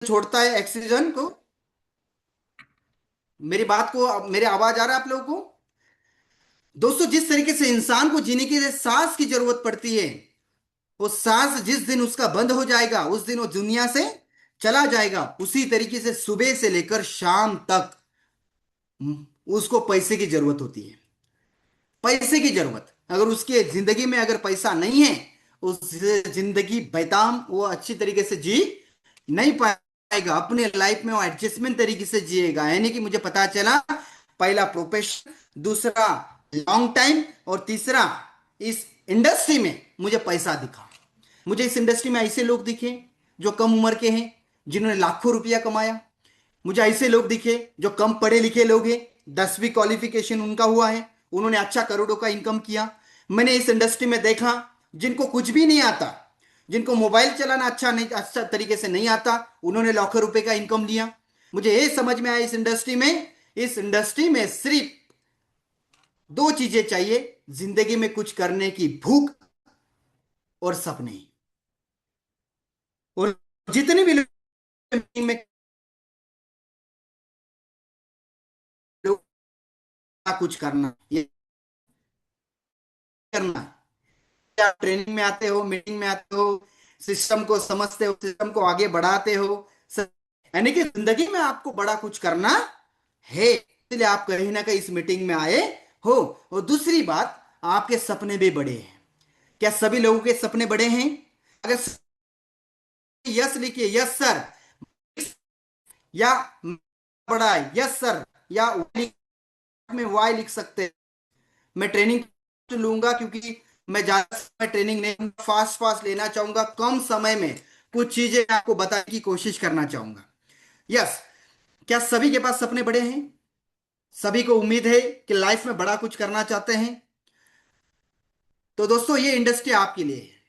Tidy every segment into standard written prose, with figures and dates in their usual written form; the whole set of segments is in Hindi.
छोड़ता है ऑक्सीजन को। मेरी बात को, मेरी आवाज आ रहा है आप लोगों को? दोस्तों, जिस तरीके से इंसान को जीने के लिए सांस की जरूरत पड़ती है, वो सांस जिस दिन उसका बंद हो जाएगा उस दिन वो दुनिया से चला जाएगा। उसी तरीके से सुबह से लेकर शाम तक उसको पैसे की जरूरत होती है। पैसे की जरूरत, अगर उसके जिंदगी में अगर पैसा नहीं है, उस जिंदगी बेताम वो अच्छी तरीके से जी नहीं पाएगा। अपने लाइफ में वो एडजस्टमेंट तरीके से जिएगा। यानी कि मुझे पता चला, पहला प्रोफेशन, दूसरा लॉन्ग टाइम, और तीसरा इस इंडस्ट्री में मुझे पैसा दिखा। मुझे इस इंडस्ट्री में ऐसे लोग दिखे जो कम उम्र के हैं, जिन्होंने लाखों रुपया कमाया। मुझे ऐसे लोग दिखे जो कम पढ़े लिखे लोग हैं, 10वीं क्वालिफिकेशन उनका हुआ है, उन्होंने अच्छा करोड़ों का इनकम किया। मैंने इस इंडस्ट्री में देखा जिनको कुछ भी नहीं आता, जिनको मोबाइल चलाना अच्छा तरीके से नहीं आता, उन्होंने लाखों रुपए का इनकम लिया। मुझे ये समझ में आया, इस इंडस्ट्री में सिर्फ दो चीजें चाहिए, जिंदगी में कुछ करने की भूख और सपने। और जितने भी लोग में लोग कुछ करना, ये करना, आप ट्रेनिंग में आते हो, मीटिंग में आते हो, सिस्टम को समझते हो, सिस्टम को आगे बढ़ाते हो, यानी कि जिंदगी में आपको बड़ा कुछ करना है, इसलिए आप कहीं ना कहीं इस मीटिंग में आए हो। और दूसरी बात, आपके सपने भी बड़े हैं। क्या सभी लोगों के सपने बड़े हैं? अगर यस लिखिए, यस सर, या बड़ा है यस सर, या में वाई लिख सकते हैं। मैं ट्रेनिंग लूंगा, क्योंकि मैं ज्यादा समय ट्रेनिंग नहीं, फास्ट फास्ट लेना चाहूंगा, कम समय में कुछ चीजें आपको बताने की कोशिश करना चाहूंगा। यस। क्या सभी के पास सपने बड़े हैं? सभी को उम्मीद है कि लाइफ में बड़ा कुछ करना चाहते हैं? तो दोस्तों, ये इंडस्ट्री आपके लिए है।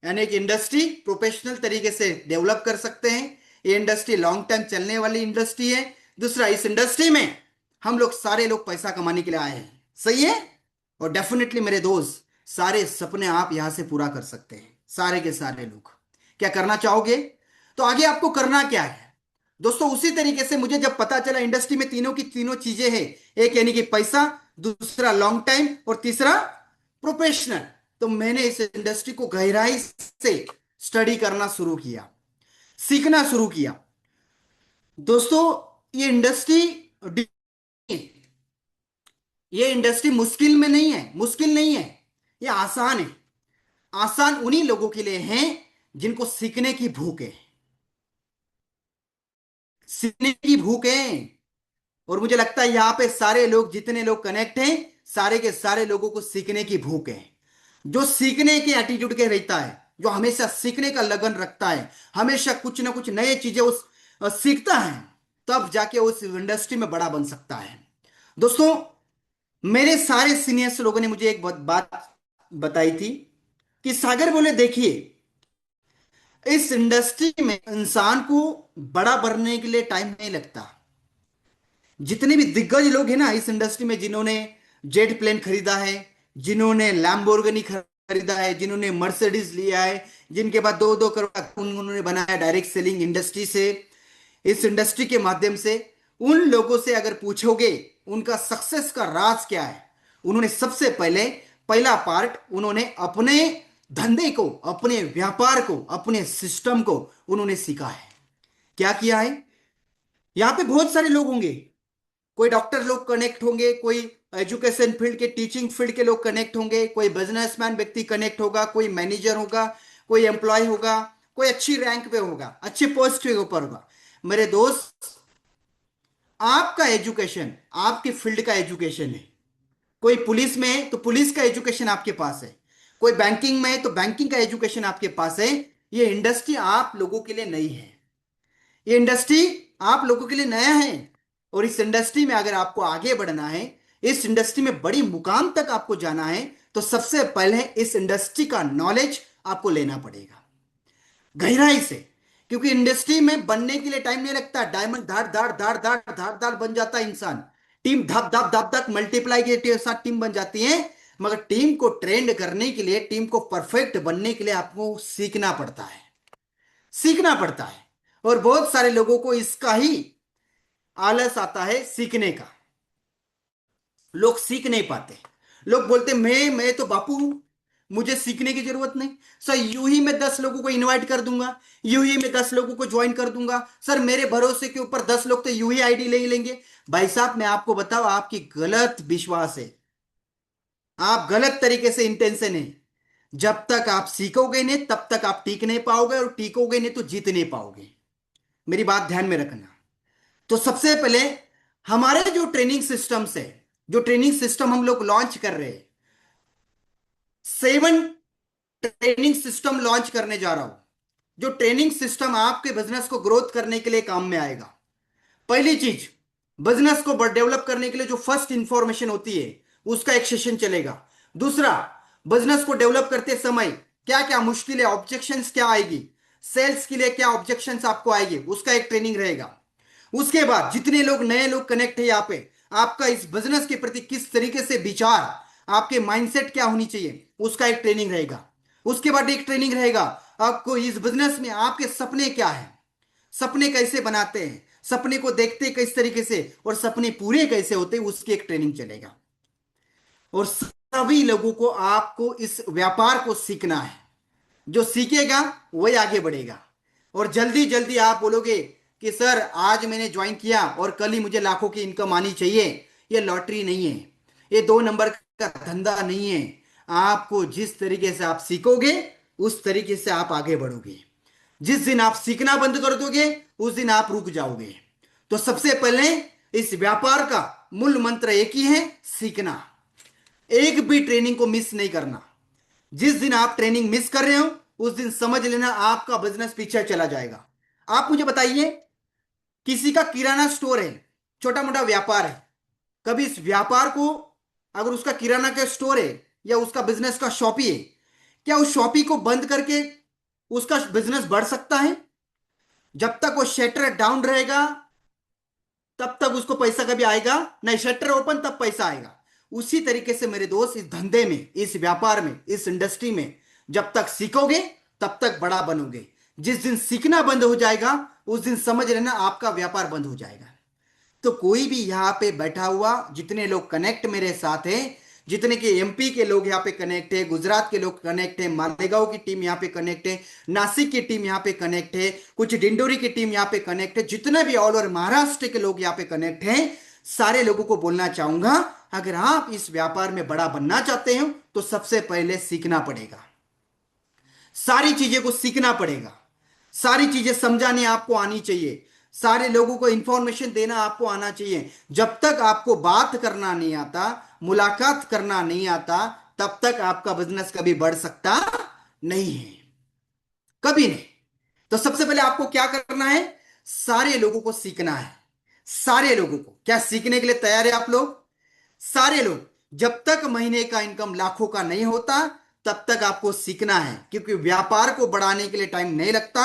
यानी कि इंडस्ट्री प्रोफेशनल तरीके से डेवलप कर सकते हैं। ये इंडस्ट्री लॉन्ग टाइम चलने वाली इंडस्ट्री है। दूसरा, इस इंडस्ट्री में हम लोग सारे लोग पैसा कमाने के लिए आए हैं। सही है। और डेफिनेटली मेरे दोस्त, सारे सपने आप यहां से पूरा कर सकते हैं, सारे के सारे लोग। क्या करना चाहोगे? तो आगे आपको करना क्या है दोस्तों? उसी तरीके से मुझे जब पता चला इंडस्ट्री में तीनों की तीनों चीजें हैं, एक यानी कि पैसा, दूसरा लॉन्ग टाइम, और तीसरा प्रोफेशनल, तो मैंने इस इंडस्ट्री को गहराई से स्टडी करना शुरू किया, सीखना शुरू किया। दोस्तों, ये इंडस्ट्री ये इंडस्ट्री मुश्किल में नहीं है, मुश्किल नहीं है, ये आसान है। आसान उन्हीं लोगों के लिए है जिनको सीखने की भूख है, सीखने की भूख है। और मुझे लगता है यहां पे सारे लोग, जितने लोग कनेक्ट हैं, सारे के सारे लोगों को सीखने की भूख है। जो सीखने के एटीट्यूड के रहता है, जो हमेशा सीखने का लगन रखता है, हमेशा कुछ ना कुछ नए चीजें उस सीखता है, तब जाके उस इंडस्ट्री में बड़ा बन सकता है। दोस्तों, मेरे सारे सीनियर्स लोगों ने मुझे एक बात बताई थी कि सागर बोले, देखिए, इस इंडस्ट्री में इंसान को बड़ा बनने के लिए टाइम नहीं लगता। जितने भी दिग्गज लोग हैं ना इस इंडस्ट्री में, जिन्होंने जेट प्लेन खरीदा है, जिन्होंने लैम्बोर्गिनी खरीदा है, जिन्होंने मर्सिडीज लिया है, जिनके बाद 2-2 करोड़ का उन्होंने बनाया डायरेक्ट सेलिंग इंडस्ट्री से, इस इंडस्ट्री के माध्यम से, उन लोगों से अगर पूछोगे उनका सक्सेस का राज क्या है, उन्होंने सबसे पहले, पहला पार्ट, उन्होंने अपने धंधे को, अपने व्यापार को, अपने सिस्टम को उन्होंने सीखा है। क्या किया है? यहां पे बहुत सारे लोग होंगे, कोई डॉक्टर लोग कनेक्ट होंगे, कोई एजुकेशन फील्ड के, टीचिंग फील्ड के लोग कनेक्ट होंगे, कोई बिजनेसमैन व्यक्ति कनेक्ट होगा, कोई मैनेजर होगा, कोई एम्प्लॉय होगा, कोई अच्छी रैंक पे होगा, अच्छे पोस्ट के ऊपर होगा। मेरे दोस्त, आपका एजुकेशन आपके फील्ड का एजुकेशन है। कोई पुलिस में है तो पुलिस का एजुकेशन आपके पास है, कोई बैंकिंग में है तो बैंकिंग का एजुकेशन आपके पास है। ये इंडस्ट्री आप लोगों के लिए नई है, ये इंडस्ट्री आप लोगों के लिए नया है। और इस इंडस्ट्री में अगर आपको आगे बढ़ना है, इस इंडस्ट्री में बड़ी मुकाम तक आपको जाना है, तो सबसे पहले इस इंडस्ट्री का नॉलेज आपको लेना पड़ेगा गहराई से। क्योंकि इंडस्ट्री में बनने के लिए टाइम नहीं लगता। डायमंड धाड़ धाड़ धाड़ धाड़ धाड़ धाड़ बन जाता है इंसान, टीम धप धप धप धप मल्टीप्लाई के साथ टीम बन जाती है। मगर टीम को ट्रेंड करने के लिए, टीम को परफेक्ट बनने के लिए आपको सीखना पड़ता है, सीखना पड़ता है। और बहुत सारे लोगों को इसका ही आलस आता है सीखने का। लोग सीख नहीं पाते। लोग बोलते मैं तो बापू हूं, मुझे सीखने की जरूरत नहीं। सर यूं ही मैं 10 लोगों को इनवाइट कर दूंगा, यूं ही मैं 10 लोगों को ज्वाइन कर दूंगा, सर मेरे भरोसे के ऊपर 10 लोग तो यूं ही आईडी ले ही लेंगे। भाई साहब मैं आपको बताऊं, आपकी गलत विश्वास है, आप गलत तरीके से इंटेंशन है। जब तक आप सीखोगे नहीं तब तक आप टीक नहीं पाओगे, और टीकोगे नहीं तो जीत नहीं पाओगे। मेरी बात ध्यान में रखना। तो सबसे पहले हमारे जो ट्रेनिंग सिस्टम्स है, जो ट्रेनिंग सिस्टम हम लोग लॉन्च कर रहे हैं, 7 ट्रेनिंग सिस्टम लॉन्च करने जा रहा हूं, जो ट्रेनिंग सिस्टम आपके बिजनेस को ग्रोथ करने के लिए काम में आएगा। पहली चीज, बिजनेस को डेवलप करने के लिए जो फर्स्ट इंफॉर्मेशन होती है उसका एक सेशन चलेगा। दूसरा, बिजनेस को डेवलप करते समय क्या क्या मुश्किलें, ऑब्जेक्शंस क्या आएगी, सेल्स के लिए क्या ऑब्जेक्शंस आपको आएगी, उसका एक ट्रेनिंग रहेगा। उसके बाद जितने लोग नए लोग कनेक्ट है यहाँ पे, आपका इस बिजनेस के प्रति किस तरीके से विचार, आपके माइंडसेट क्या होनी चाहिए, उसका एक ट्रेनिंग रहेगा। उसके बाद एक ट्रेनिंग रहेगा आपको इस बिजनेस में आपके सपने क्या है, सपने कैसे बनाते हैं, सपने को देखते किस तरीके से, और सपने पूरे कैसे होते हैं, उसकी एक ट्रेनिंग चलेगा। और सभी लोगों को आपको इस व्यापार को सीखना है। जो सीखेगा वही आगे बढ़ेगा। और जल्दी जल्दी आप बोलोगे कि सर आज मैंने ज्वाइन किया और कल ही मुझे लाखों की इनकम आनी चाहिए, ये लॉटरी नहीं है, ये 2 नंबर का धंधा नहीं है। आपको जिस तरीके से आप सीखोगे उस तरीके से आप आगे बढ़ोगे। जिस दिन आप सीखना बंद कर दोगे उस दिन आप रुक जाओगे। तो सबसे पहले इस व्यापार का मूल मंत्र एक ही है, सीखना। एक भी ट्रेनिंग को मिस नहीं करना। जिस दिन आप ट्रेनिंग मिस कर रहे हो उस दिन समझ लेना आपका बिजनेस पीछे चला जाएगा। आप मुझे बताइए, किसी का किराना स्टोर है, छोटा मोटा व्यापार है, कभी इस व्यापार को, अगर उसका किराना का स्टोर है या उसका बिजनेस का शॉपी है, क्या उस शॉपी को बंद करके उसका बिजनेस बढ़ सकता है? जब तक वो शटर डाउन रहेगा तब तक उसको पैसा कभी आएगा नहीं, शटर ओपन तब पैसा आएगा। उसी तरीके से मेरे दोस्त, इस धंधे में, इस व्यापार में, इस इंडस्ट्री में जब तक सीखोगे तब तक बड़ा बनोगे। जिस दिन सीखना बंद हो जाएगा उस दिन समझ लेना आपका व्यापार बंद हो जाएगा। तो कोई भी यहाँ पे बैठा हुआ, जितने लोग कनेक्ट मेरे साथ हैं, जितने के एमपी के लोग यहाँ पे कनेक्ट है, गुजरात के लोग कनेक्ट है, मालेगांव की टीम यहाँ पे कनेक्ट है, नासिक की टीम यहाँ पे कनेक्ट है, कुछ डिंडोरी की टीम यहाँ पे कनेक्ट है, जितने भी ऑल ओवर महाराष्ट्र के लोग यहाँ पे कनेक्ट हैं, सारे लोगों को बोलना चाहूंगा, अगर आप इस व्यापार में बड़ा बनना चाहते हो तो सबसे पहले सीखना पड़ेगा। सारी चीजें को सीखना पड़ेगा, सारी चीजें समझाने आपको आनी चाहिए, सारे लोगों को इंफॉर्मेशन देना आपको आना चाहिए। जब तक आपको बात करना नहीं आता, मुलाकात करना नहीं आता, तब तक आपका बिजनेस कभी बढ़ सकता नहीं है, कभी नहीं। तो सबसे पहले आपको क्या करना है, सारे लोगों को सीखना है। सारे लोगों को, क्या सीखने के लिए तैयार है आप लोग? सारे लोग। जब तक महीने का इनकम लाखों का नहीं होता तब तक आपको सीखना है, क्योंकि व्यापार को बढ़ाने के लिए टाइम नहीं लगता,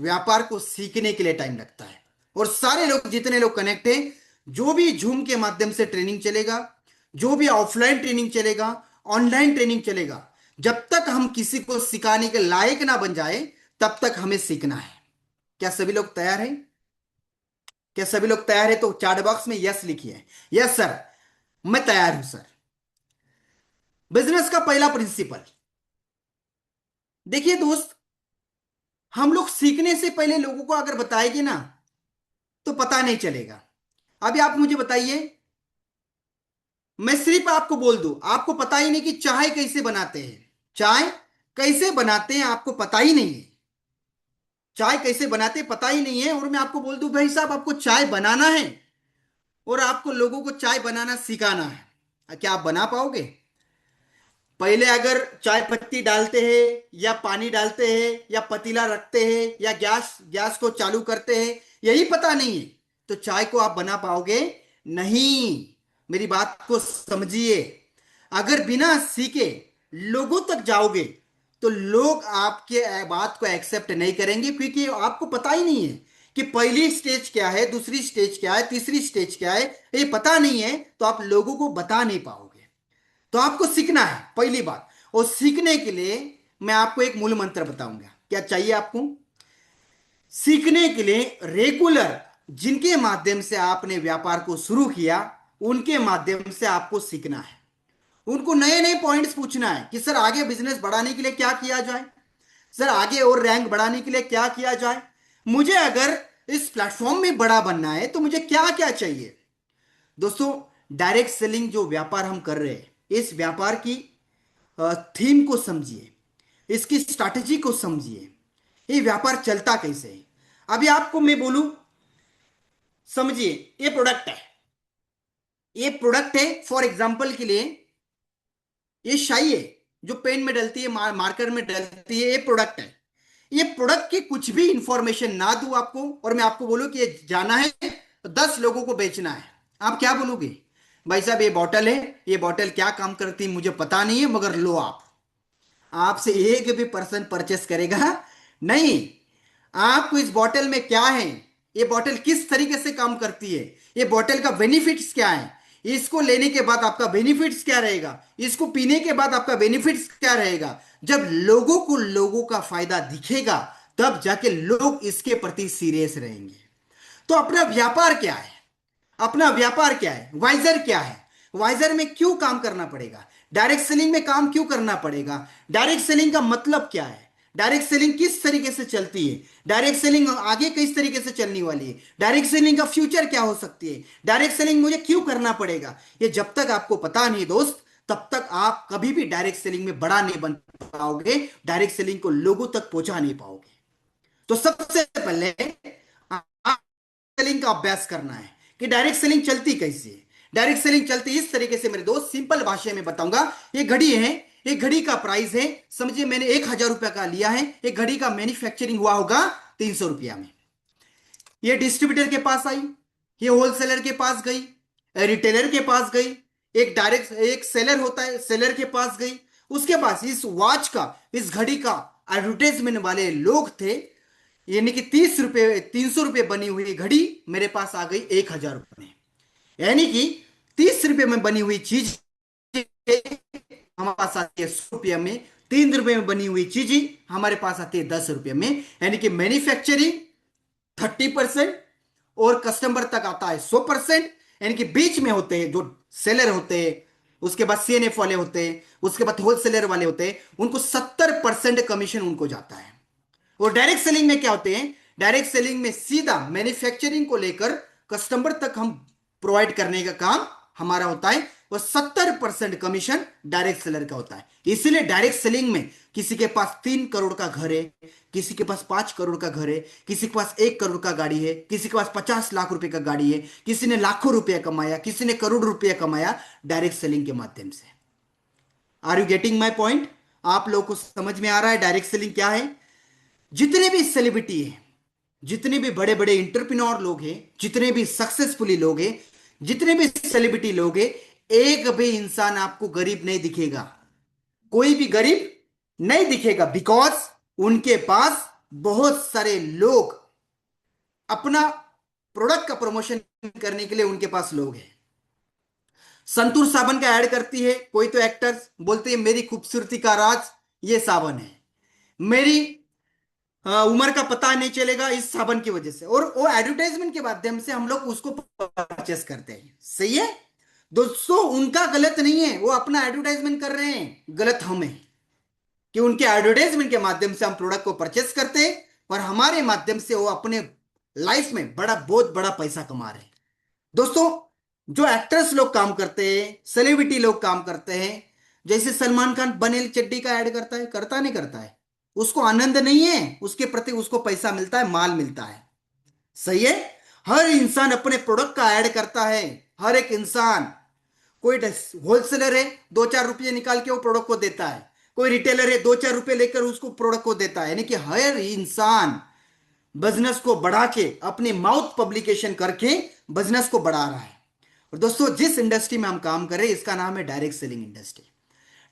व्यापार को सीखने के लिए टाइम लगता है। और सारे लोग, जितने लोग कनेक्ट हैं, जो भी जूम के माध्यम से ट्रेनिंग चलेगा, जो भी ऑफलाइन ट्रेनिंग चलेगा, ऑनलाइन ट्रेनिंग चलेगा, जब तक हम किसी को सिखाने के लायक ना बन जाए तब तक हमें सीखना है। क्या सभी लोग तैयार हैं? क्या सभी लोग तैयार हैं? तो चैट बॉक्स में यस लिखिए। यस सर, मैं तैयार हूं सर। बिजनेस का पहला प्रिंसिपल, देखिए दोस्त, हम लोग सीखने से पहले लोगों को अगर बताएंगे ना तो पता नहीं चलेगा। अभी आप मुझे बताइए, मैं सिर्फ आपको बोल दूं, आपको पता ही नहीं कि चाय कैसे बनाते हैं, चाय कैसे बनाते हैं आपको पता ही नहीं है, चाय कैसे बनाते हैं पता ही नहीं है, और मैं आपको बोल दूं भाई साहब आपको चाय बनाना है और आपको लोगों को चाय बनाना सिखाना है, क्या आप बना पाओगे? पहले अगर चाय पत्ती डालते हैं या पानी डालते हैं या पतीला रखते हैं या गैस गैस को चालू करते हैं, यही पता नहीं है तो चाय को आप बना पाओगे नहीं। मेरी बात को समझिए। अगर बिना सीखे लोगों तक जाओगे तो लोग आपके बात को एक्सेप्ट नहीं करेंगे, क्योंकि आपको पता ही नहीं है कि पहली स्टेज क्या है, दूसरी स्टेज क्या है, तीसरी स्टेज क्या है, ये पता नहीं है, तो आप लोगों को बता नहीं पाओगे। तो आपको सीखना है पहली बात। और सीखने के लिए मैं आपको एक मूल मंत्र बताऊंगा, क्या चाहिए आपको? सीखने के लिए रेगुलर, जिनके माध्यम से आपने व्यापार को शुरू किया, उनके माध्यम से आपको सीखना है। उनको नए नए पॉइंट्स पूछना है कि सर आगे बिजनेस बढ़ाने के लिए क्या किया जाए, सर आगे और रैंक बढ़ाने के लिए क्या किया जाए, मुझे अगर इस प्लेटफॉर्म में बड़ा बनना है तो मुझे क्या क्या चाहिए। दोस्तों, डायरेक्ट सेलिंग जो व्यापार हम कर रहे हैं, इस व्यापार की थीम को समझिए, इसकी स्ट्रैटेजी को समझिए, ये व्यापार चलता कैसे है। अभी आपको मैं बोलूं, समझिए, ये प्रोडक्ट है, ये प्रोडक्ट है। फॉर एग्जांपल के लिए ये शाई है जो पेन में डलती है, मार्कर में डलती है, ये प्रोडक्ट है। ये प्रोडक्ट की कुछ भी इंफॉर्मेशन ना दूं आपको, और मैं आपको बोलूं कि ये जाना है तो 10 लोगों को बेचना है, आप क्या बोलोगे? भाई साहब, ये बॉटल है, ये बॉटल क्या काम करती है मुझे पता नहीं है, मगर लो आप। आपसे एक भी पर्सन परचेस करेगा नहीं। आपको इस बॉटल में क्या है, ये बॉटल किस तरीके से काम करती है, ये बॉटल का बेनिफिट्स क्या है, इसको लेने के बाद आपका बेनिफिट्स क्या रहेगा, इसको पीने के बाद आपका बेनिफिट्स क्या रहेगा। जब लोगों को लोगों का फायदा दिखेगा, तब जाके लोग इसके प्रति सीरियस रहेंगे। तो अपना व्यापार क्या है, अपना व्यापार क्या है, वाइजर क्या है, वाइजर में क्यों काम करना पड़ेगा, डायरेक्ट सेलिंग में काम क्यों करना पड़ेगा, डायरेक्ट सेलिंग का मतलब क्या है, डायरेक्ट सेलिंग किस तरीके से चलती है, डायरेक्ट सेलिंग आगे किस तरीके से चलने वाली है, डायरेक्ट सेलिंग का फ्यूचर क्या हो सकती है, डायरेक्ट सेलिंग मुझे क्यों करना पड़ेगा, ये जब तक आपको पता नहीं दोस्त, तब तक आप कभी भी डायरेक्ट सेलिंग में बड़ा नहीं बन पाओगे, डायरेक्ट सेलिंग को लोगों तक पहुंचा नहीं पाओगे। तो सबसे पहले सेलिंग का अभ्यास करना है कि डायरेक्ट सेलिंग चलती कैसे है। डायरेक्ट सेलिंग चलती इस तरीके से मेरे दोस्त, सिंपल भाषा में बताऊंगा। ये घड़ी है, ये घड़ी का प्राइस है, समझिए मैंने 1,000 रुपया का लिया है, ये घड़ी का मैन्युफैक्चरिंग हुआ होगा 300 रुपया में। ये डिस्ट्रीब्यूटर के पास आई, ये होलसेलर के पास गई, रिटेलर के पास गई, एक डायरेक्ट एक सेलर होता है, सेलर के पास गई। उसके पास इस वॉच का, इस घड़ी का एडवर्टाइजमेंट वाले लोग थे, यानी कि 30 रुपए 300 रुपये बनी हुई घड़ी मेरे पास आ गई 1,000 रुपये में। यानी कि 30 रुपये में बनी हुई चीज हमारे पास आती है 100 रुपये में, 3 रुपये में बनी हुई चीज हमारे पास आती है 10 रुपये में। यानी कि मैन्युफैक्चरिंग 30% और कस्टमर तक आता है 100%। यानी कि बीच में होते हैं जो सेलर होते हैं, उसके बाद सीएनएफ वाले होते हैं, उसके बाद होलसेलर वाले होते हैं, उनको 70% कमीशन उनको जाता है। और डायरेक्ट सेलिंग में क्या होते हैं, डायरेक्ट सेलिंग में सीधा मैन्युफैक्चरिंग को लेकर कस्टमर तक हम प्रोवाइड करने का काम हमारा होता है, और 70% कमीशन डायरेक्ट सेलर का होता है। इसीलिए डायरेक्ट सेलिंग में किसी के पास 3 करोड़ का घर है, किसी के पास 5 करोड़ का घर है, किसी के पास 1 करोड़ का गाड़ी है, किसी के पास 50 लाख रुपए का गाड़ी है, किसी ने लाखों रुपया कमाया, किसी ने करोड़ रुपया कमाया डायरेक्ट सेलिंग के माध्यम से। Are you getting my point? आप लोगों को समझ में आ रहा है डायरेक्ट सेलिंग क्या है? जितने भी सेलिब्रिटी हैं, जितने भी बड़े बड़े इंटरप्रेन्योर लोग हैं, जितने भी सक्सेसफुली लोग हैं, जितने भी सेलिब्रिटी लोग हैं, एक भी इंसान आपको गरीब नहीं दिखेगा, कोई भी गरीब नहीं दिखेगा, बिकॉज उनके पास बहुत सारे लोग अपना प्रोडक्ट का प्रमोशन करने के लिए उनके पास लोग हैं। संतूर साबन का ऐड करती है कोई तो एक्टर्स, बोलते हैं मेरी खूबसूरती का राज ये साबन है, मेरी उम्र का पता नहीं चलेगा इस साबन की वजह से, और वो एडवर्टाइजमेंट के माध्यम से हम लोग उसको परचेस करते हैं। सही है दोस्तों, उनका गलत नहीं है, वो अपना एडवर्टाइजमेंट कर रहे हैं, गलत हम है कि उनके एडवर्टाइजमेंट के माध्यम से हम प्रोडक्ट को परचेस करते हैं, और हमारे माध्यम से वो अपने लाइफ में बहुत बड़ा पैसा कमा रहे हैं। दोस्तों, जो एक्टर्स लोग काम करते हैं, सेलिब्रिटी लोग काम करते हैं, जैसे सलमान खान बनेल चड्डी का ऐड करता है, करता नहीं करता है, उसको आनंद नहीं है उसके प्रति, उसको पैसा मिलता है, माल मिलता है। सही है, हर इंसान अपने प्रोडक्ट का ऐड करता है, हर एक इंसान। कोई होलसेलर है, 2-4 रुपये निकाल के वो प्रोडक्ट को देता है, कोई रिटेलर है 2-4 रुपये लेकर उसको प्रोडक्ट को देता है, यानी कि हर इंसान बिजनेस को बढ़ा के अपनी माउथ पब्लिकेशन करके बिजनेस को बढ़ा रहा है। और दोस्तों, जिस इंडस्ट्री में हम काम कर रहे हैं इसका नाम है direct selling industry.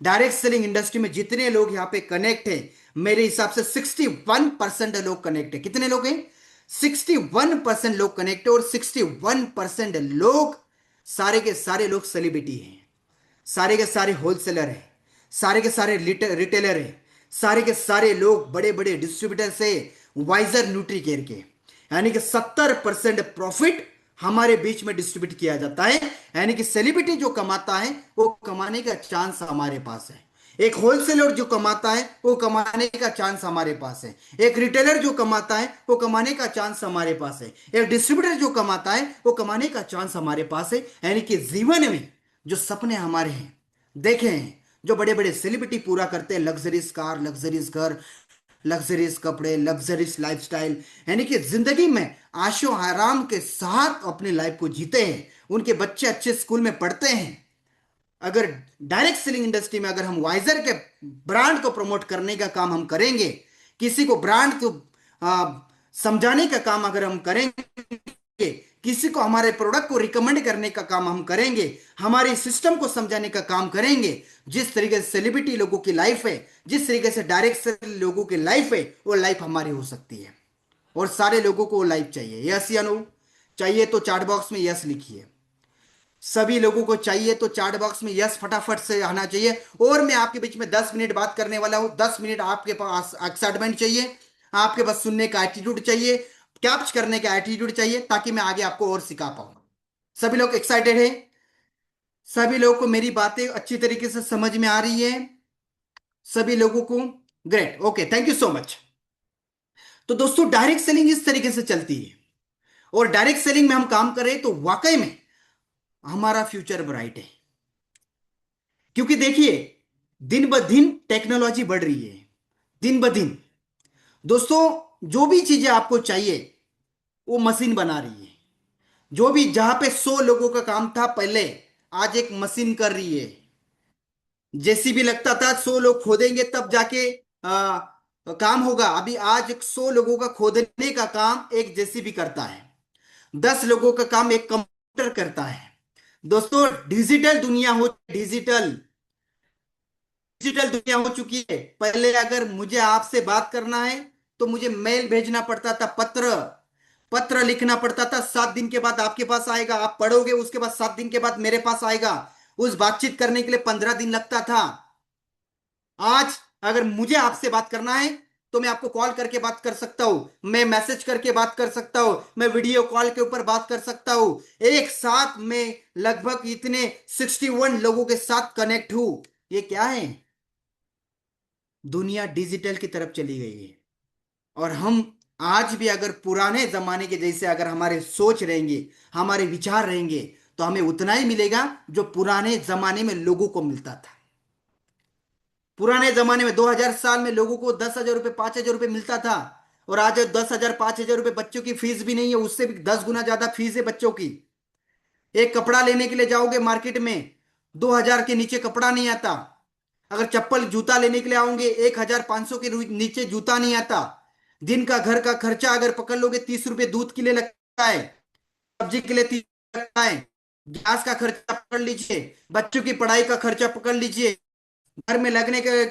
Direct selling industry में जितने लोग यहां पे कनेक्ट हैं, मेरे हिसाब से 61% लोग कनेक्ट है। कितने लोग हैं? 61% लोग कनेक्ट है, और 61% लोग, सारे के सारे लोग सेलिब्रिटी हैं, सारे के सारे होलसेलर हैं, सारे के सारे रिटेलर हैं, सारे के सारे लोग बड़े बड़े डिस्ट्रीब्यूटर से, वाइजर न्यूट्री केयर के, यानी कि 70% प्रॉफिट हमारे बीच में डिस्ट्रीब्यूट किया जाता है। यानी कि सेलिब्रिटी जो कमाता है वो कमाने का चांस हमारे पास है, एक होलसेलर जो कमाता है वो कमाने का चांस हमारे पास है, एक रिटेलर जो कमाता है वो कमाने का चांस हमारे पास है, एक डिस्ट्रीब्यूटर जो कमाता है वो कमाने का चांस हमारे पास है। यानी कि जीवन में जो सपने हमारे हैं, देखे हैं, जो बड़े बड़े सेलिब्रिटी पूरा करते हैं, लग्जरीज कार, लग्जरीज घर, लग्जरीज कपड़े, लग्जरीज लाइफस्टाइल, यानी कि जिंदगी में आशो आराम के साथ अपनी लाइफ को जीते हैं, उनके बच्चे अच्छे स्कूल में पढ़ते हैं। अगर डायरेक्ट सेलिंग इंडस्ट्री में अगर हम वाइजर के ब्रांड को प्रमोट करने का काम हम करेंगे, किसी को ब्रांड को समझाने का काम अगर हम करेंगे, किसी को हमारे प्रोडक्ट को रिकमेंड करने का काम हम करेंगे, हमारे सिस्टम को समझाने का काम करेंगे, जिस तरीके से सेलिब्रिटी लोगों की लाइफ है, जिस तरीके से डायरेक्ट सेल लोगों की लाइफ है, वो लाइफ हमारी हो सकती है। और सारे लोगों को वो लाइफ चाहिए। यस या नो? चाहिए तो चैट बॉक्स में यस लिखिए। सभी लोगों को चाहिए तो चैट बॉक्स में यस फटाफट से आना चाहिए। और मैं आपके बीच में 10 मिनट बात करने वाला हूं। 10 मिनट आपके पास एक्साइटमेंट चाहिए, आपके पास सुनने का एटीट्यूड चाहिए, कैप्च करने का एटीट्यूड चाहिए, ताकि मैं आगे आपको और सिखा पाऊं। सभी लोग एक्साइटेड हैं? सभी लोगों को मेरी बातें अच्छी तरीके से समझ में आ रही है? सभी लोगों को? Great, okay, thank you so much. तो दोस्तों, डायरेक्ट सेलिंग इस तरीके से चलती है, और डायरेक्ट सेलिंग में हम काम करें तो वाकई में हमारा फ्यूचर ब्राइट है। क्योंकि देखिए, दिन ब दिन टेक्नोलॉजी बढ़ रही है, दिन ब दिन। दोस्तों, जो भी चीजें आपको चाहिए वो मशीन बना रही है। जो भी, जहां पे 100 लोगों का काम था पहले, आज एक मशीन कर रही है। जेसीबी लगता था 100 लोग खोदेंगे तब जाके काम होगा, अभी आज 100 लोगों का खोदने का काम एक जेसीबी करता है, 10 लोगों का काम एक कंप्यूटर करता है। दोस्तों, डिजिटल दुनिया हो, डिजिटल डिजिटल दुनिया हो चुकी है। पहले अगर मुझे आपसे बात करना है तो मुझे मेल भेजना पड़ता था, पत्र पत्र लिखना पड़ता था, 7 दिन के बाद आपके पास आएगा, आप पढ़ोगे, उसके बाद 7 दिन के बाद मेरे पास आएगा। उस बातचीत करने के लिए 15 दिन लगता था। आज अगर मुझे आपसे बात करना है तो मैं आपको कॉल करके बात कर सकता हूं, मैं मैसेज करके बात कर सकता हूं, मैं वीडियो कॉल के ऊपर बात कर सकता हूं। एक साथ में लगभग इतने 61 लोगों के साथ कनेक्ट हूं। ये क्या है? दुनिया डिजिटल की तरफ चली गई है। और हम आज भी अगर पुराने जमाने के जैसे अगर हमारे सोच रहेंगे, हमारे विचार रहेंगे, तो हमें उतना ही मिलेगा जो पुराने जमाने में लोगों को मिलता था। पुराने जमाने में 2000 साल में लोगों को 10,000 रुपये, 5,000 रुपये मिलता था। और आज 10,000, 5,000 रुपये बच्चों की फीस भी नहीं है, उससे भी 10 गुना ज्यादा फीस है बच्चों की। एक कपड़ा लेने के लिए जाओगे मार्केट में, 2,000 के नीचे कपड़ा नहीं आता। अगर चप्पल जूता लेने के लिए आओगे, 1,500 के नीचे जूता नहीं आता। दिन का घर का खर्चा अगर पकड़ लोगे, 30 रुपये दूध के लिए लगता है, सब्जी के लिए 30 लगता है, गैस का खर्चा पकड़ लीजिए, बच्चों की पढ़ाई का खर्चा पकड़ लीजिए, घर में लगने के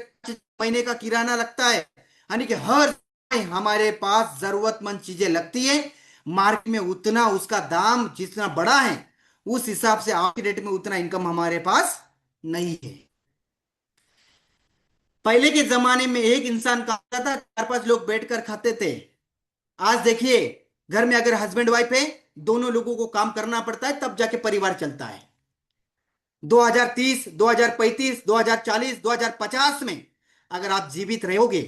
महीने का किराना लगता है। यानी कि हर हमारे पास जरूरतमंद चीजें लगती है। मार्केट में उतना उसका दाम जितना बड़ा है, उस हिसाब से आज के डेट में उतना इनकम हमारे पास नहीं है। पहले के जमाने में एक इंसान खाता था, 4-5 लोग बैठकर खाते थे। आज देखिए, घर में अगर हस्बैंड वाइफ है, दोनों लोगों को काम करना पड़ता है, तब जाके परिवार चलता है। 2030, 2035, 2040, 2050 में अगर आप जीवित रहोगे,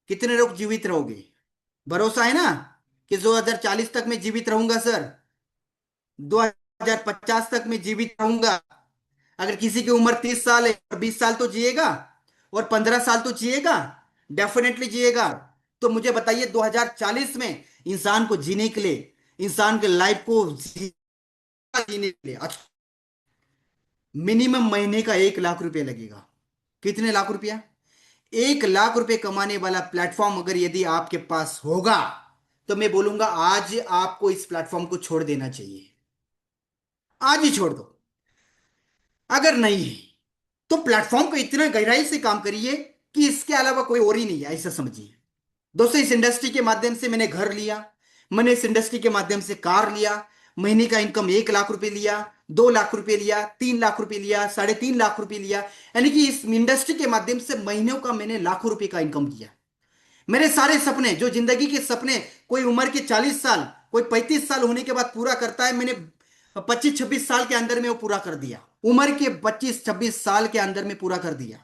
कितने लोग जीवित रहोगे? भरोसा है ना कि 2040 तक मैं जीवित रहूंगा सर, 2050 तक मैं जीवित रहूंगा? अगर किसी की उम्र 30 साल है और 20 साल तो जिएगा, और 15 साल तो जिएगा, डेफिनेटली जिएगा। तो मुझे बताइए, 2040 में इंसान को जीने के लिए, इंसान के लाइफ को जीने के लिए मिनिमम महीने का 1 लाख रुपए लगेगा। कितने लाख रुपया? 1 लाख रुपए कमाने वाला प्लेटफॉर्म अगर यदि आपके पास होगा, तो मैं बोलूंगा आज आपको इस प्लेटफॉर्म को छोड़ देना चाहिए। आज ही छोड़ दो। अगर नहीं है तो प्लेटफॉर्म को इतना गहराई से काम करिए कि इसके अलावा कोई और ही नहीं है, ऐसा समझिए। दोस्तों, इस इंडस्ट्री के माध्यम से मैंने घर लिया, मैंने इस इंडस्ट्री के माध्यम से कार लिया, महीने का इनकम 1 लाख रुपए लिया, 2 लाख रुपए लिया, 3 लाख रुपए लिया, 3.5 लाख रुपए लिया। यानी कि इस इंडस्ट्री के माध्यम से महीनों का मैंने लाखों रुपए का इनकम किया। मेरे सारे सपने, जो जिंदगी के सपने कोई उम्र के 40 साल, कोई 35 साल होने के बाद पूरा करता है, मैंने 25-26 साल के अंदर में वो पूरा कर दिया। उम्र के 25-26 साल के अंदर में पूरा कर दिया।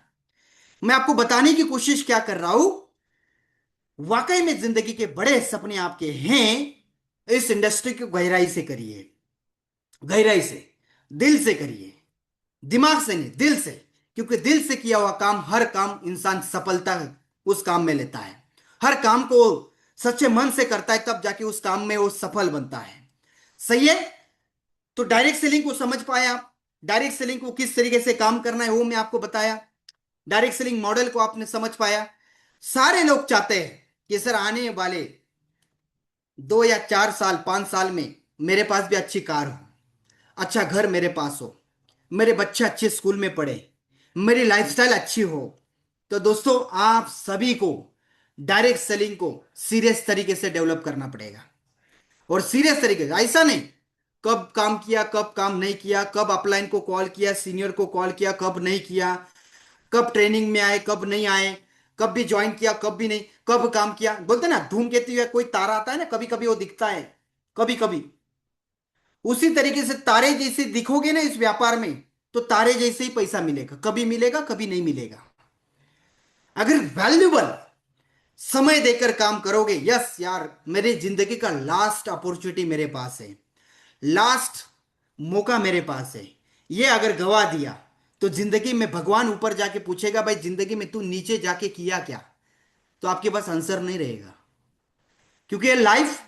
मैं आपको बताने की कोशिश क्या कर रहा हूं, वाकई में जिंदगी के बड़े सपने आपके हैं। इस इंडस्ट्री को गहराई से करिए, गहराई से, दिल से करिए, दिमाग से नहीं, दिल से। क्योंकि दिल से किया हुआ काम, हर काम इंसान सफलता उस काम में लेता है। हर काम को सच्चे मन से करता है, तब जाके उस काम में वो सफल बनता है। सही है। तो डायरेक्ट सेलिंग को समझ पाए आप? डायरेक्ट सेलिंग को किस तरीके से काम करना है वो मैं आपको बताया। डायरेक्ट सेलिंग मॉडल को आपने समझ पाया। सारे लोग चाहते हैं कि सर आने वाले 2 या 4 साल, 5 साल में मेरे पास भी अच्छी कार हो, अच्छा घर मेरे पास हो, मेरे बच्चे अच्छे स्कूल में पढ़े, मेरी लाइफस्टाइल अच्छी हो। तो दोस्तों, आप सभी को डायरेक्ट सेलिंग को सीरियस तरीके से डेवलप करना पड़ेगा। और सीरियस तरीके से, ऐसा नहीं कब काम किया कब काम नहीं किया, कब अपलाइन को कॉल किया, सीनियर को कॉल किया कब नहीं किया, कब ट्रेनिंग में आए कब नहीं आए, कब भी ज्वाइन किया कब भी नहीं, कब काम किया। बोलते ना धूमकेतु या कोई तारा आता है ना, कभी कभी वो दिखता है, कभी कभी। उसी तरीके से तारे जैसे दिखोगे ना इस व्यापार में, तो तारे जैसे ही पैसा मिलेगा, कभी मिलेगा कभी नहीं मिलेगा। अगर वैल्यूबल समय देकर काम करोगे, यस यार मेरी जिंदगी का लास्ट अपॉर्चुनिटी मेरे पास है, लास्ट मौका मेरे पास है, ये अगर गवा दिया तो जिंदगी में भगवान ऊपर जाके पूछेगा भाई जिंदगी में तू नीचे जाके किया क्या, तो आपके पास आंसर नहीं रहेगा। क्योंकि ये लाइफ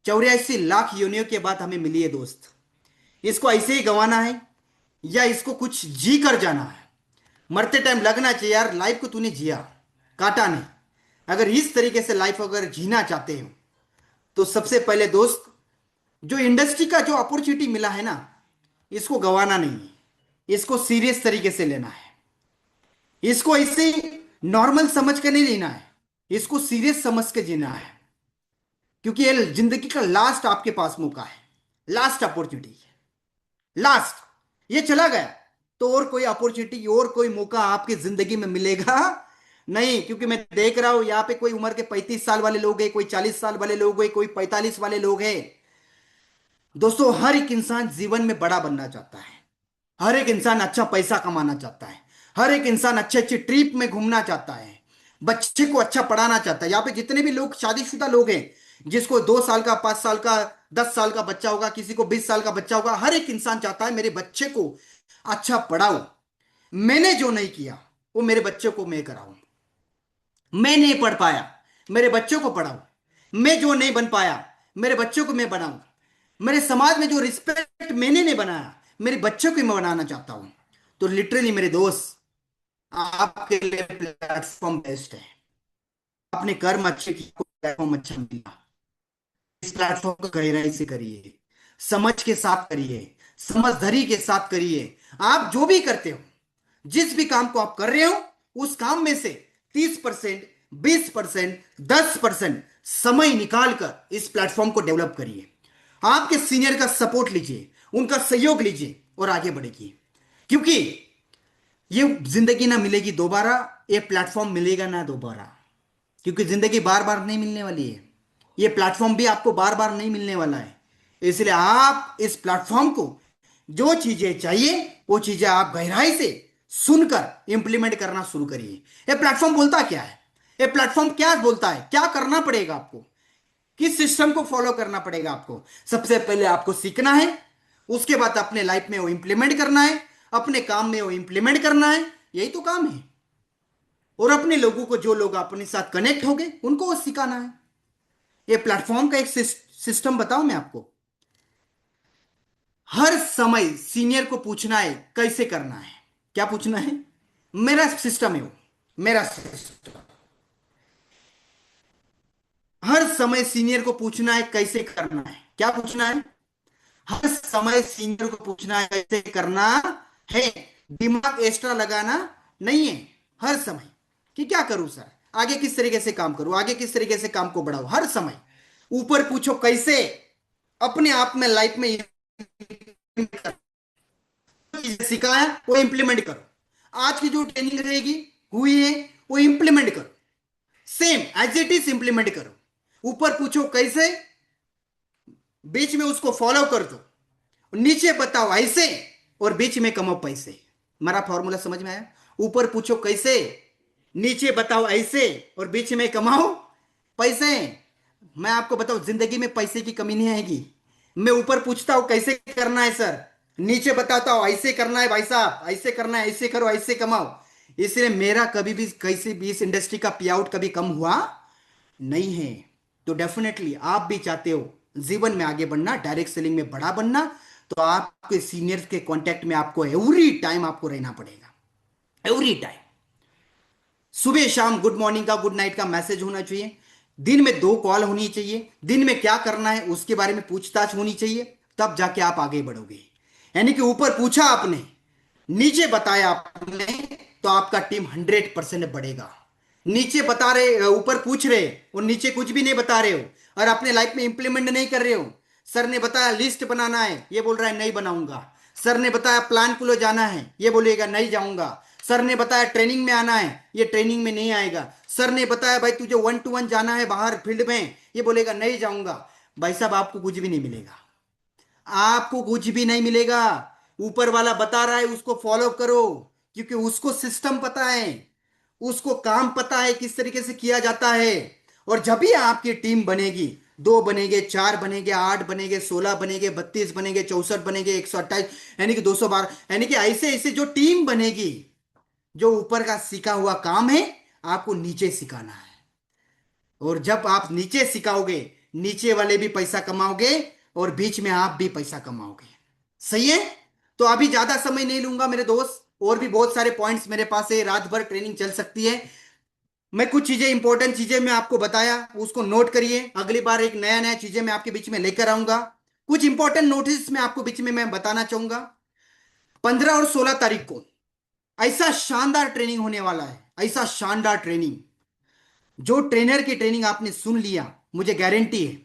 84 लाख योनियों के बाद हमें मिली है दोस्त। इसको ऐसे ही गंवाना है या इसको कुछ जी कर जाना है? मरते टाइम लगना चाहिए यार लाइफ को तूने जिया, काटा नहीं। अगर इस तरीके से लाइफ अगर जीना चाहते हो, तो सबसे पहले दोस्त, जो इंडस्ट्री का जो अपॉर्चुनिटी मिला है ना, इसको गंवाना नहीं है, इसको सीरियस तरीके से लेना है। इसको ऐसे नॉर्मल समझ के नहीं लेना है, इसको सीरियस समझ के जीना है। क्योंकि ये जिंदगी का लास्ट आपके पास मौका है, लास्ट अपॉर्चुनिटी है, लास्ट। ये चला गया तो और कोई अपॉर्चुनिटी और कोई मौका आपकी जिंदगी में मिलेगा नहीं। क्योंकि मैं देख रहा हूं यहां पे कोई उम्र के 35 साल वाले लोग हैं, कोई 40 साल वाले लोग हैं, कोई 45 वाले लोग हैं। दोस्तों, हर एक इंसान जीवन में बड़ा बनना चाहता है, हर एक इंसान अच्छा पैसा कमाना चाहता है, हर एक इंसान अच्छे अच्छे ट्रिप में घूमना चाहता है, बच्चे को अच्छा पढ़ाना चाहता है। यहाँ पे जितने भी लोग शादीशुदा लोग हैं, जिसको 2 साल का, 5 साल का, 10 साल का बच्चा होगा, किसी को 20 साल का बच्चा होगा, हर एक इंसान चाहता है मेरे बच्चे को अच्छा पढ़ाओ। मैंने जो नहीं किया वो मेरे बच्चे को मैं कराऊं। मैं नहीं पढ़ पाया, मेरे बच्चों को पढ़ाऊं। मैं जो नहीं बन पाया, मेरे बच्चों को मैं बनाऊं। मेरे समाज में जो रिस्पेक्ट मैंने नहीं बनाया, मेरे बच्चों को मैं बनाना चाहता हूं। तो लिटरली मेरे दोस्त, आपके लिए प्लेटफॉर्म बेस्ट है। अपने कर्म अच्छे किए, प्लेटफॉर्म अच्छा मिला। इस प्लेटफॉर्म को गहराई से करिए, समझ के साथ करिए, समझदारी के साथ करिए। आप जो भी करते हो, जिस भी काम को आप कर रहे हो, उस काम में से 30%, 20%, 10% समय निकालकर इस प्लेटफॉर्म को डेवलप करिए। आपके सीनियर का सपोर्ट लीजिए, उनका सहयोग लीजिए और आगे बढ़िए। क्योंकि ये जिंदगी ना मिलेगी दोबारा, ये प्लेटफॉर्म मिलेगा ना दोबारा। क्योंकि जिंदगी बार बार नहीं मिलने वाली है, ये प्लेटफॉर्म भी आपको बार बार नहीं मिलने वाला है। इसलिए आप इस प्लेटफॉर्म को, जो चीजें चाहिए वो चीजें आप गहराई से सुनकर इंप्लीमेंट करना शुरू करिए। ये प्लेटफॉर्म बोलता क्या है, ये प्लेटफॉर्म क्या बोलता है, क्या करना पड़ेगा आपको, किस सिस्टम को फॉलो करना पड़ेगा आपको? सबसे पहले आपको सीखना है, उसके बाद अपने लाइफ में वो इंप्लीमेंट करना है, अपने काम में वो इंप्लीमेंट करना है। यही तो काम है। और अपने लोगों को, जो लोग अपने साथ कनेक्ट हो गए, उनको वो सिखाना है। ये प्लेटफॉर्म का एक सिस्टम बताऊं मैं आपको। हर समय सीनियर को पूछना है कैसे करना है। क्या पूछना है? मेरा सिस्टम है वो, मेरा सिस्टम। हर समय सीनियर को पूछना है कैसे करना है। क्या पूछना है? हर समय सीनियर को पूछना है कैसे करना है। दिमाग एक्स्ट्रा लगाना नहीं है। हर समय कि क्या करूं सर, आगे किस तरीके से काम करूं, आगे किस तरीके से काम को बढ़ाऊं। हर समय ऊपर पूछो कैसे, अपने आप में लाइफ में सिखाया वो इंप्लीमेंट करो। आज की जो ट्रेनिंग रहेगी हुई है, वो इंप्लीमेंट करो। Same as it is implement करो। ऊपर पूछो कैसे, बीच में उसको फॉलो कर दो। नीचे बताओ ऐसे, और बीच में कमाओ पैसे। मेरा फॉर्मूला समझ में आया? ऊपर पूछो कैसे, नीचे बताओ ऐसे, और बीच में कमाओ पैसे। मैं आपको बताऊं, जिंदगी में पैसे की कमी नहीं आएगी। मैं ऊपर पूछता हूं कैसे करना है सर, नीचे बताता हूं ऐसे करना है भाई साहब, ऐसे करना है, ऐसे करो, ऐसे कमाओ। इसलिए मेरा कभी भी कैसे भी इस इंडस्ट्री का पे आउट कभी कम हुआ नहीं है। तो डेफिनेटली आप भी चाहते हो जीवन में आगे बढ़ना, डायरेक्ट सेलिंग में बड़ा बनना, तो आपके सीनियर्स के कांटेक्ट में आपको एवरी टाइम आपको रहना पड़ेगा। एवरी टाइम, सुबह शाम गुड मॉर्निंग का, गुड नाइट का मैसेज होना चाहिए। दिन में 2 कॉल होनी चाहिए। दिन में क्या करना है उसके बारे में पूछताछ होनी चाहिए। तब जाके आप आगे बढ़ोगे। यानी कि ऊपर पूछा आपने, नीचे बताया आपने, तो आपका टीम 100% बढ़ेगा। नीचे बता रहे, ऊपर पूछ रहे और नीचे कुछ भी नहीं बता रहे हो, और अपने लाइफ में इंप्लीमेंट नहीं कर रहे हो। सर ने बताया लिस्ट बनाना है, ये बोल रहा है नहीं बनाऊंगा। सर ने बताया प्लान को जाना है, ये बोलेगा नहीं जाऊंगा। सर ने बताया ट्रेनिंग में आना है, ये ट्रेनिंग में नहीं आएगा। सर ने बताया भाई तुझे 1 to 1 जाना है बाहर फील्ड में, ये बोलेगा नहीं जाऊंगा। भाई साहब आपको कुछ भी नहीं मिलेगा। आपको कुछ भी नहीं मिलेगा। ऊपर वाला बता रहा है उसको फॉलो करो, क्योंकि उसको सिस्टम पता है, उसको काम पता है किस तरीके से किया जाता है। और जब भी आपकी टीम बनेगी, 2 बनेंगे, 4 बनेंगे, 8 बनेंगे, 16 बनेंगे, 32 बनेंगे, 64 बनेंगे, 128, यानी कि 212, यानी कि ऐसे ऐसे जो टीम बनेगी, जो ऊपर का सीखा हुआ काम है आपको नीचे सिखाना है। और जब आप नीचे सिखाओगे, नीचे वाले भी पैसा कमाओगे, और बीच में आप भी पैसा कमाओगे। सही है? तो अभी ज्यादा समय नहीं लूंगा मेरे दोस्त, और भी बहुत सारे पॉइंट्स मेरे पास है, रात भर ट्रेनिंग चल सकती है। मैं कुछ चीजें, इंपॉर्टेंट चीजें मैं आपको बताया, उसको नोट करिए। अगली बार एक नया नया चीजें मैं आपके बीच में लेकर आऊंगा। कुछ इंपॉर्टेंट नोटिस मैं आपको बीच में मैं बताना चाहूंगा। 15 और 16 तारीख को ऐसा शानदार ट्रेनिंग होने वाला है, ऐसा शानदार ट्रेनिंग। जो ट्रेनर की ट्रेनिंग आपने सुन लिया, मुझे गारंटी है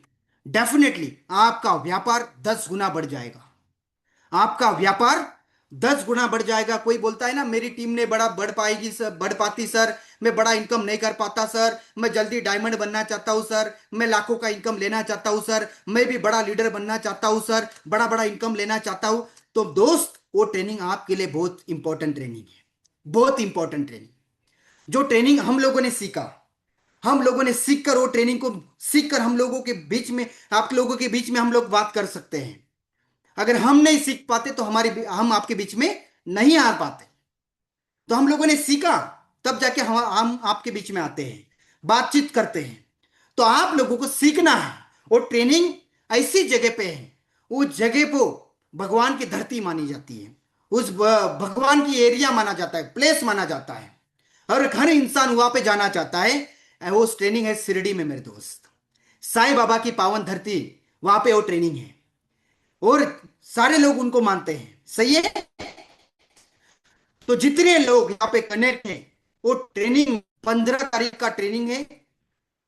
डेफिनेटली आपका व्यापार 10 गुना बढ़ जाएगा। आपका व्यापार 10 गुना बढ़ जाएगा। कोई बोलता है ना मेरी टीम ने बड़ा बढ़ पाएगी सर, बढ़ पाती सर, मैं बड़ा इनकम नहीं कर पाता सर, मैं जल्दी डायमंड बनना चाहता हूं सर, मैं लाखों का इनकम लेना चाहता हूं सर, मैं भी बड़ा लीडर बनना चाहता हूं सर, बड़ा बड़ा इनकम लेना चाहता हूं। तो दोस्त, वो ट्रेनिंग आपके लिए बहुत इंपॉर्टेंट ट्रेनिंग है, बहुत इंपॉर्टेंट ट्रेनिंग। जो ट्रेनिंग हम लोगों ने सीखा, हम लोगों ने सीख कर, वो ट्रेनिंग को सीख कर हम लोगों के बीच में, आप लोगों के बीच में हम लोग बात कर सकते हैं। अगर हम नहीं सीख पाते तो हम आपके बीच में नहीं आ पाते। तो हम लोगों ने सीखा, तब जाके हम आपके बीच में आते हैं, बातचीत करते हैं। तो आप लोगों को सीखना है। और ट्रेनिंग ऐसी जगह पे है, उस जगह को भगवान की धरती मानी जाती है, उस भगवान की एरिया माना जाता है, प्लेस माना जाता है। और हर इंसान वहां पे जाना चाहता है। वो ट्रेनिंग है शिरडी में मेरे दोस्त, साईं बाबा की पावन धरती, वहां पे वो ट्रेनिंग है। और सारे लोग उनको मानते हैं। सही है? तो जितने लोग यहाँ पे कनेक्ट हैं, वो ट्रेनिंग 15 तारीख का ट्रेनिंग है।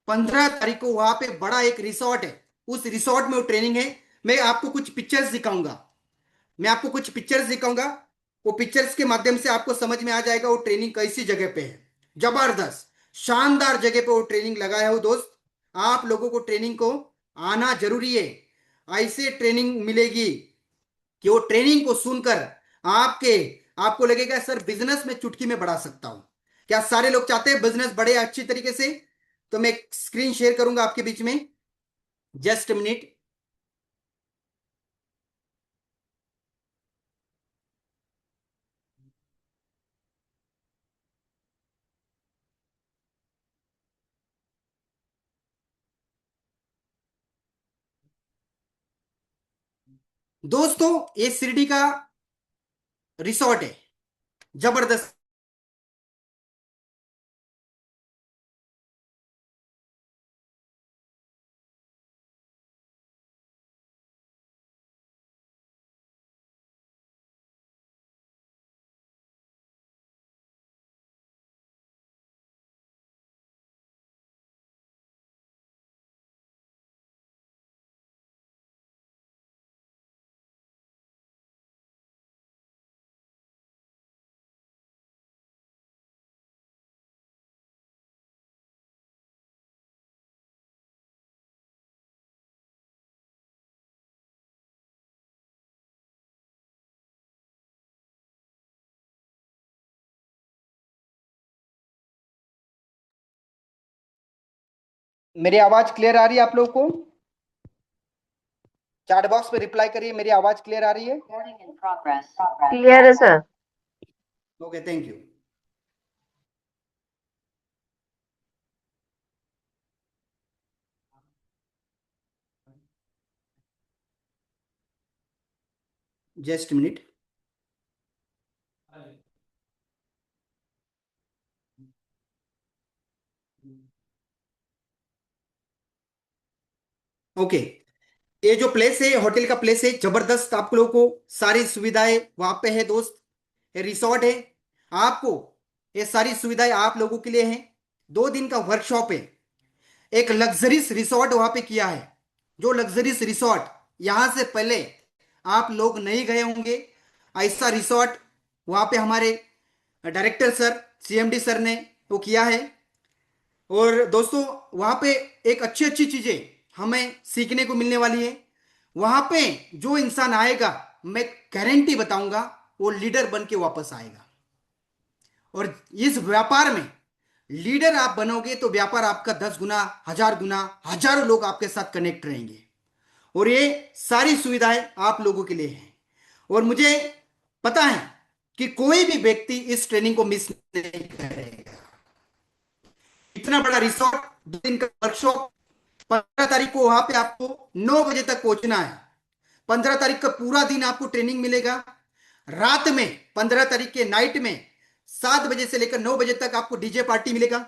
15 तारीख को वहां पे बड़ा एक रिसोर्ट है, उस रिसोर्ट में वो ट्रेनिंग है। मैं आपको कुछ पिक्चर्स दिखाऊंगा, मैं आपको कुछ पिक्चर्स दिखाऊंगा। वो पिक्चर्स के माध्यम से आपको समझ में आ जाएगा वो ट्रेनिंग कैसी जगह पे है। जबरदस्त शानदार जगह पे वो ट्रेनिंग लगा है वो दोस्त। आप लोगों को ट्रेनिंग को आना जरूरी है। ऐसे ट्रेनिंग मिलेगी कि वो ट्रेनिंग को सुनकर आपके आपको लगेगा सर बिजनेस में चुटकी में बढ़ा सकता हूं। क्या सारे लोग चाहते हैं बिजनेस बढ़े अच्छी तरीके से? तो मैं स्क्रीन शेयर करूंगा आपके बीच में, जस्ट मिनट। दोस्तों, ये शिरडी का रिसोर्ट है, जबरदस्त। मेरी आवाज क्लियर आ रही है आप लोग को? चैट बॉक्स में रिप्लाई करिए, मेरी आवाज क्लियर आ रही है? क्लियर है sir. Okay, thank you. Just minute. Okay, ये जो प्लेस है, होटल का प्लेस है, जबरदस्त। आप लोगों को सारी सुविधाएं वहां पे है दोस्त। ये रिसोर्ट है, आपको ये सारी सुविधाएं आप लोगों के लिए हैं। 2 दिन का वर्कशॉप है। एक लग्जरीज रिसोर्ट वहां पे किया है, जो लग्जरीज रिसोर्ट यहां से पहले आप लोग नहीं गए होंगे। ऐसा रिसोर्ट वहां पे हमारे डायरेक्टर सर, सीएमडी सर ने वो किया है। और दोस्तों, वहां पे एक अच्छी अच्छी चीजें हमें सीखने को मिलने वाली है। वहां पे जो इंसान आएगा, मैं गारंटी बताऊंगा, वो लीडर बन के वापस आएगा। और इस व्यापार में लीडर आप बनोगे तो व्यापार आपका 10 गुना, 1000 गुना, हजारों लोग आपके साथ कनेक्ट रहेंगे। और ये सारी सुविधाएं आप लोगों के लिए हैं। और मुझे पता है कि कोई भी व्यक्ति इस ट्रेनिंग को मिस नहीं करेगा। इतना बड़ा रिसोर्ट, 2 दिन का वर्कशॉप, 15 तारीख को वहां पे आपको 9 बजे तक पहुंचना है। 15 तारीख का पूरा दिन आपको ट्रेनिंग मिलेगा। रात में 15 तारीख के नाइट में 7 बजे से लेकर 9 बजे तक आपको डीजे पार्टी मिलेगा।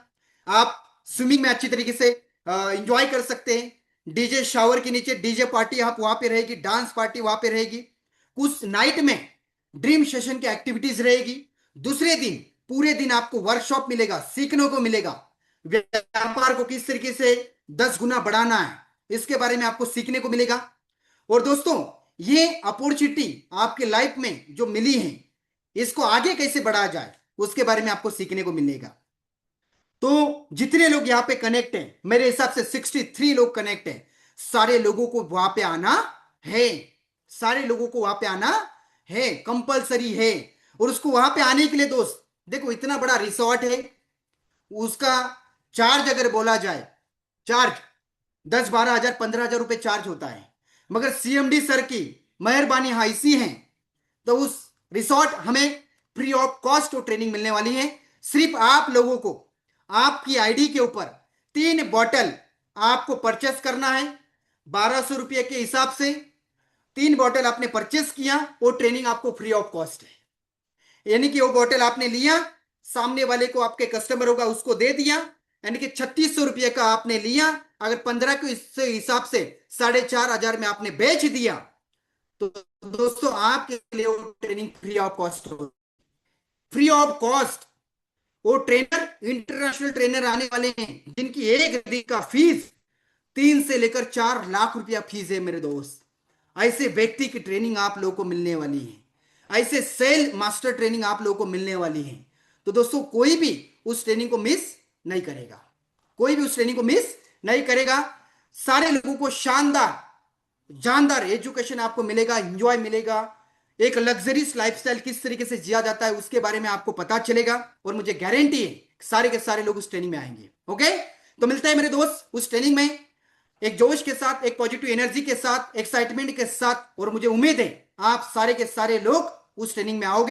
आप स्विमिंग में अच्छी तरीके से इंजॉय कर सकते हैं। डीजे शावर के नीचे डीजे पार्टी आप वहां पे रहेगी, डांस पार्टी वहां पे रहेगी। कुछ नाइट में ड्रीम सेशन की एक्टिविटीज रहेगी। दूसरे दिन पूरे दिन आपको वर्कशॉप मिलेगा, सीखने को मिलेगा। व्यापार को किस तरीके से 10 गुना बढ़ाना है, इसके बारे में आपको सीखने को मिलेगा। और दोस्तों, ये अपॉर्चुनिटी आपके लाइफ में जो मिली है, इसको आगे कैसे बढ़ाया जाए, उसके बारे में आपको सीखने को मिलेगा। तो जितने लोग यहाँ पे कनेक्ट हैं, मेरे हिसाब से 63 लोग कनेक्ट हैं। सारे लोगों को वहां पे आना है। सारे लोगों को वहां पे आना है, कंपलसरी है। और उसको वहां पे आने के लिए दोस्त, देखो इतना बड़ा रिसोर्ट है, उसका चार्ज अगर बोला जाए, चार्ज 10-12 हजार, 15 हजार रुपए चार्ज होता है। मगर सीएमडी सर की मेहरबानी यहाँ ऐसी है, तो उस रिसोर्ट हमें फ्री ऑफ कॉस्ट ट्रेनिंग मिलने वाली है। सिर्फ आप लोगों को आपकी आईडी के ऊपर 3 बॉटल आपको परचेस करना है। 1200 रुपये के हिसाब से 3 बॉटल आपने परचेस किया, वो ट्रेनिंग आपको फ्री ऑफ कॉस्ट है। यानी कि वो बॉटल आपने लिया, सामने वाले को, आपके कस्टमर होगा, उसको दे दिया, यानी कि 3600 रुपये का आपने लिया। अगर 15 के हिसाब से 4500 में आपने बेच दिया, तो दोस्तों आपके लिए वो ट्रेनिंग फ्री ऑफ कॉस्ट हो। Free of cost. वो ट्रेनर इंटरनेशनल ट्रेनर आने वाले हैं, जिनकी एक दिन का फीस 3 से लेकर 4 लाख रुपया फीस है मेरे दोस्त। ऐसे व्यक्ति की ट्रेनिंग आप लोगों को मिलने वाली है। ऐसे सेल मास्टर ट्रेनिंग आप लोगों को मिलने वाली है। तो दोस्तों, कोई भी उस ट्रेनिंग को मिस नहीं करेगा। कोई भी उस ट्रेनिंग को मिस नहीं करेगा। सारे लोगों को शानदार जानदार एजुकेशन आपको मिलेगा, एंजॉय मिलेगा। एक लग्जरीज लाइफस्टाइल किस तरीके से जिया जाता है, उसके बारे में आपको पता चलेगा। और मुझे गारंटी है सारे के सारे लोग उस ट्रेनिंग में आएंगे। ओके, तो मिलते हैं मेरे दोस्त उस ट्रेनिंग में, एक जोश के साथ, एक पॉजिटिव एनर्जी के साथ, एक्साइटमेंट के साथ। और मुझे उम्मीद है आप सारे के सारे लोग उस ट्रेनिंग में आओगे।